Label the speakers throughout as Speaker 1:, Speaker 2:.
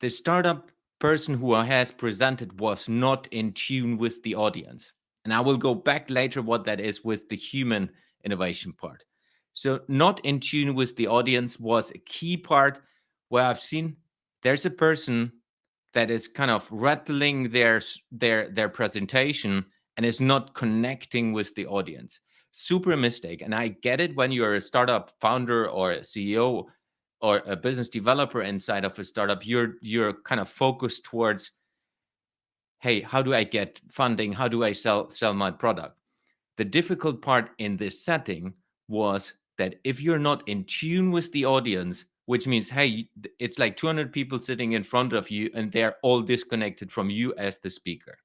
Speaker 1: the startup person who has presented was not in tune with the audience. And I will go back later what that is with the human innovation part. So, not in tune with the audience was a key part where I've seen there's a person that is kind of rattling their presentation and is not connecting with the audience. Super mistake. And I get it when you're a startup founder or a CEO or a business developer inside of a startup, you're kind of focused towards, hey, how do I get funding? How do I sell my product? The difficult part in this setting was that if you're not in tune with the audience, which means, hey, it's like 200 people sitting in front of you and they're all disconnected from you as the speaker.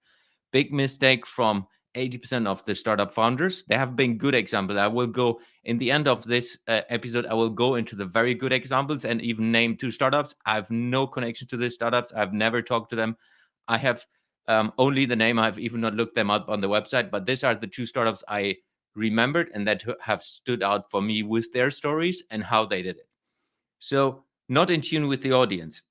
Speaker 1: Big mistake from 80% of the startup founders. There have been good examples. I will go in the end of this episode, I will go into the very good examples and even name two startups. I have no connection to these startups. I've never talked to them. I have only the name. I've even not looked them up on the website, but these are the two startups I remembered and that have stood out for me with their stories and how they did it. So, not in tune with the audience.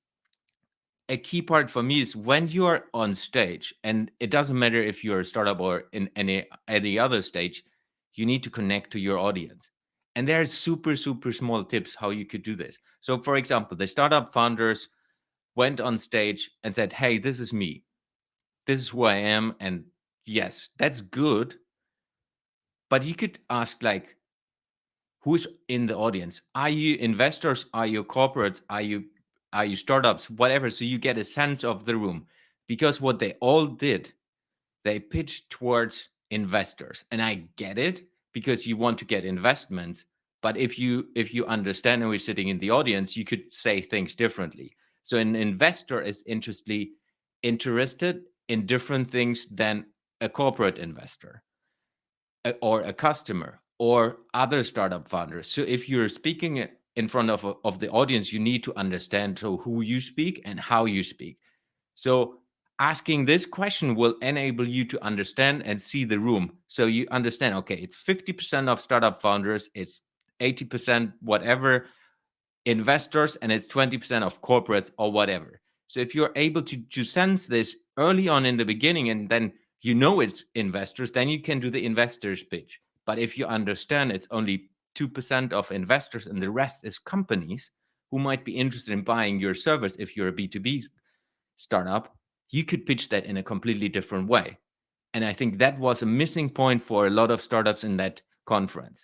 Speaker 1: A key part for me is when you are on stage, and it doesn't matter if you're a startup or in any other stage, you need to connect to your audience. And there are super small tips how you could do this. So, for example, the startup founders went on stage and said, "Hey, this is me. This is who I am." And yes, that's good. But you could ask, like, who's in the audience? Are you investors? Are you corporates? Are you startups? Whatever. So you get a sense of the room. Because what they all did, they pitched towards investors. And I get it because you want to get investments. But if you understand who is sitting in the audience, you could say things differently. So an investor is interested in different things than a corporate investor or a customer or other startup founders. So if you're speaking in front of the audience, you need to understand who you speak and how you speak. So asking this question will enable you to understand and see the room. So you understand, okay, it's 50% of startup founders, it's 80% whatever investors, and it's 20% of corporates or whatever. So if you're able to sense this early on in the beginning and then it's investors, then you can do the investors pitch. But if you understand it's only 2% of investors and the rest is companies who might be interested in buying your service if you're a B2B startup, you could pitch that in a completely different way. And I think that was a missing point for a lot of startups in that conference.